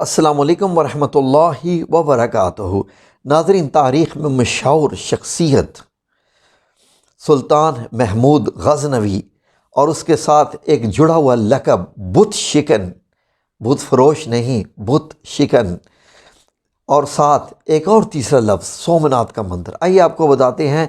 السلام علیکم ورحمۃ اللہ وبرکاتہ۔ ناظرین، تاریخ میں مشہور شخصیت سلطان محمود غزنوی اور اس کے ساتھ ایک جڑا ہوا لقب بت شکن، بت فروش نہیں، بت شکن، اور ساتھ ایک اور تیسرا لفظ سومناتھ کا مندر۔ آئیے آپ کو بتاتے ہیں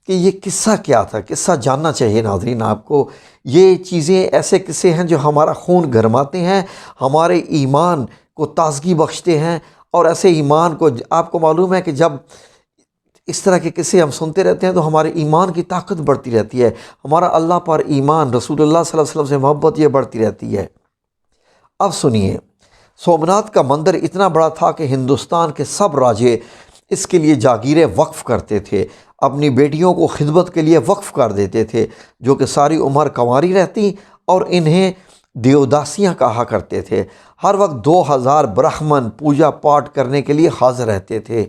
کہ یہ قصہ کیا تھا۔ قصہ جاننا چاہیے ناظرین آپ کو۔ یہ چیزیں ایسے قصے ہیں جو ہمارا خون گرماتے ہیں، ہمارے ایمان کو تازگی بخشتے ہیں، اور ایسے ایمان کو آپ کو معلوم ہے کہ جب اس طرح کے قصے ہم سنتے رہتے ہیں تو ہمارے ایمان کی طاقت بڑھتی رہتی ہے، ہمارا اللہ پر ایمان، رسول اللہ صلی اللہ علیہ وسلم سے محبت یہ بڑھتی رہتی ہے۔ اب سنیے، سومناتھ کا مندر اتنا بڑا تھا کہ ہندوستان کے سب راجے اس کے لیے جاگیریں وقف کرتے تھے، اپنی بیٹیوں کو خدمت کے لیے وقف کر دیتے تھے، جو کہ ساری عمر کنواری رہتی، اور انہیں دیوداسیاں کہا کرتے تھے۔ ہر وقت 2000 برہمن پوجا پاٹ کرنے کے لیے حاضر رہتے تھے،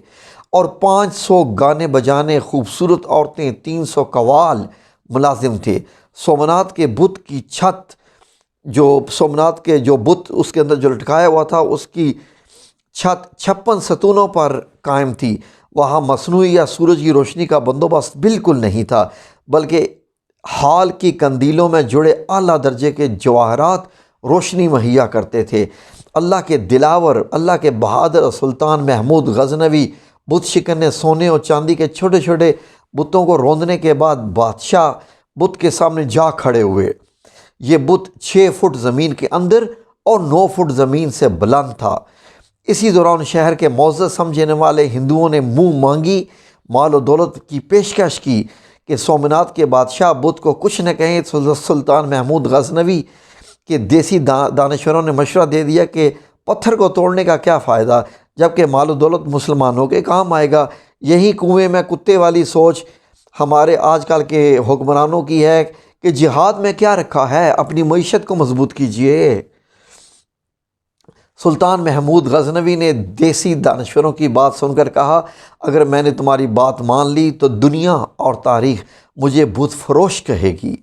اور 500 گانے بجانے خوبصورت عورتیں، 300 قوال ملازم تھے۔ سومناتھ کے بت کی چھت، جو سومناتھ کے جو بت اس کے اندر جو لٹکایا ہوا تھا، اس کی چھت 56 ستونوں پر قائم تھی۔ وہاں مصنوعی یا سورج کی روشنی کا بندوبست بالکل نہیں تھا، بلکہ ہال کی قندیلوں میں جڑے اعلیٰ درجے کے جواہرات روشنی مہیا کرتے تھے۔ اللہ کے دلاور، اللہ کے بہادر سلطان محمود غزنوی بت شکن نے سونے اور چاندی کے چھوٹے چھوٹے بتوں کو روندنے کے بعد بادشاہ بت کے سامنے جا کھڑے ہوئے۔ یہ بت 6 فٹ زمین کے اندر اور 9 فٹ زمین سے بلند تھا۔ اسی دوران شہر کے معزز سمجھنے والے ہندوؤں نے منہ مانگی مال و دولت کی پیشکش کی کہ سومناتھ کے بادشاہ بت کو کچھ نہ کہیں۔ سلطان محمود غزنوی کے دیسی دانشوروں نے مشورہ دے دیا کہ پتھر کو توڑنے کا کیا فائدہ، جبکہ مال و دولت مسلمانوں کے کام آئے گا۔ یہی کنویں میں کتے والی سوچ ہمارے آج کل کے حکمرانوں کی ہے کہ جہاد میں کیا رکھا ہے، اپنی معیشت کو مضبوط کیجئے۔ سلطان محمود غزنوی نے دیسی دانشوروں کی بات سن کر کہا، اگر میں نے تمہاری بات مان لی تو دنیا اور تاریخ مجھے بت فروش کہے گی،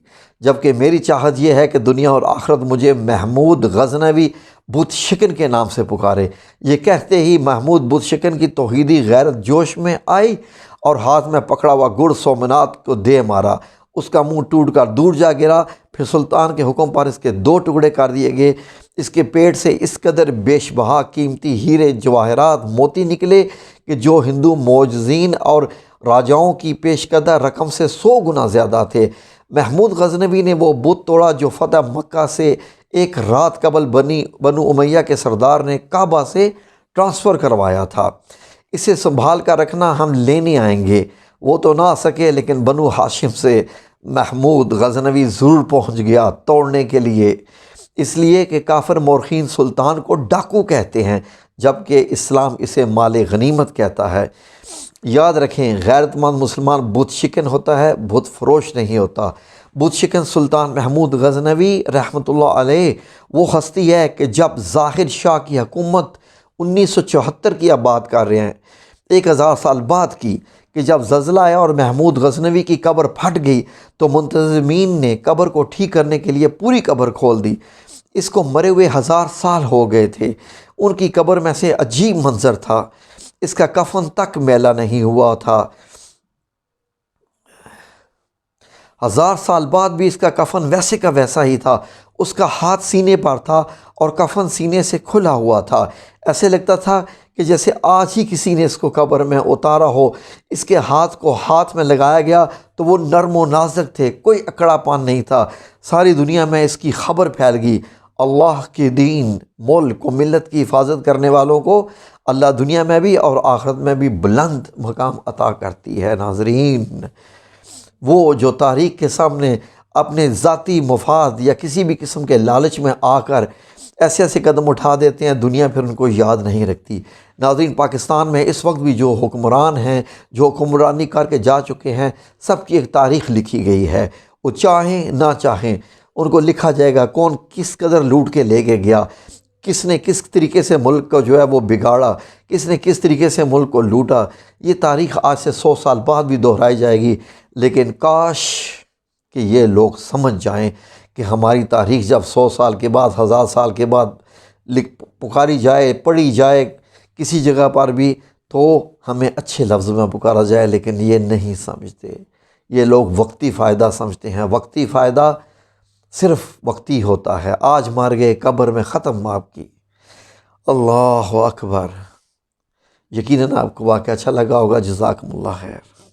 جبکہ میری چاہت یہ ہے کہ دنیا اور آخرت مجھے محمود غزنوی بت شکن کے نام سے پکارے۔ یہ کہتے ہی محمود بت شکن کی توحیدی غیرت جوش میں آئی اور ہاتھ میں پکڑا ہوا گڑ سومناتھ کو دے مارا۔ اس کا منہ ٹوٹ کر دور جا گرا۔ پھر سلطان کے حکم پر اس کے 2 ٹکڑے کر دیے گئے۔ اس کے پیٹ سے اس قدر بیش بہا قیمتی ہیرے جواہرات موتی نکلے کہ جو ہندو معجزین اور راجاؤں کی پیش کردہ رقم سے 100 گنا زیادہ تھے۔ محمود غزنوی نے وہ بت توڑا جو فتح مکہ سے ایک رات قبل بنو امیہ کے سردار نے کعبہ سے ٹرانسفر کروایا تھا۔ اسے سنبھال کر رکھنا، ہم لینے آئیں گے۔ وہ تو نہ آ سکے، لیکن بنو ہاشم سے محمود غزنوی ضرور پہنچ گیا توڑنے کے لیے، اس لیے کہ کافر مورخین سلطان کو ڈاکو کہتے ہیں، جبکہ اسلام اسے مال غنیمت کہتا ہے۔ یاد رکھیں، غیرت مند مسلمان بت شکن ہوتا ہے، بت فروش نہیں ہوتا۔ بت شکن سلطان محمود غزنوی رحمۃ اللہ علیہ وہ ہستی ہے کہ جب ظاہر شاہ کی حکومت 1974 کی اب بات کر رہے ہیں، 1000 سال بعد کی، کہ جب زلزلہ آیا اور محمود غزنوی کی قبر پھٹ گئی تو منتظمین نے قبر کو ٹھیک کرنے کے لیے پوری قبر کھول دی۔ اس کو مرے ہوئے 1000 سال ہو گئے تھے۔ ان کی قبر میں سے عجیب منظر تھا، اس کا کفن تک میلا نہیں ہوا تھا۔ 1000 سال بعد بھی اس کا کفن ویسے کا ویسا ہی تھا۔ اس کا ہاتھ سینے پر تھا اور کفن سینے سے کھلا ہوا تھا۔ ایسے لگتا تھا کہ جیسے آج ہی کسی نے اس کو قبر میں اتارا ہو۔ اس کے ہاتھ کو ہاتھ میں لگایا گیا تو وہ نرم و نازک تھے، کوئی اکڑا پان نہیں تھا۔ ساری دنیا میں اس کی خبر پھیل گئی۔ اللہ کے دین، ملک و ملت کی حفاظت کرنے والوں کو اللہ دنیا میں بھی اور آخرت میں بھی بلند مقام عطا کرتی ہے۔ ناظرین، وہ جو تاریخ کے سامنے اپنے ذاتی مفاد یا کسی بھی قسم کے لالچ میں آ کر ایسے ایسے قدم اٹھا دیتے ہیں، دنیا پھر ان کو یاد نہیں رکھتی۔ ناظرین، پاکستان میں اس وقت بھی جو حکمران ہیں، جو حکمرانی کر کے جا چکے ہیں، سب کی ایک تاریخ لکھی گئی ہے۔ وہ چاہیں نہ چاہیں ان کو لکھا جائے گا، کون کس قدر لوٹ کے لے کے گیا، کس نے کس طریقے سے ملک کو جو ہے وہ بگاڑا، کس نے کس طریقے سے ملک کو لوٹا۔ یہ تاریخ آج سے 100 سال بعد بھی دہرائی جائے گی، لیکن کاش کہ یہ لوگ سمجھ جائیں کہ ہماری تاریخ جب 100 سال کے بعد، 1000 سال کے بعد پکاری جائے، پڑھی جائے کسی جگہ پر بھی، تو ہمیں اچھے لفظ میں پکارا جائے، لیکن یہ نہیں سمجھتے۔ یہ لوگ وقتی فائدہ سمجھتے ہیں۔ وقتی فائدہ صرف وقتی ہوتا ہے، آج مار گئے قبر میں ختم آپ کی۔ اللہ اکبر۔ یقیناً آپ کو واقعہ اچھا لگا ہوگا۔ جزاکم اللہ خیر۔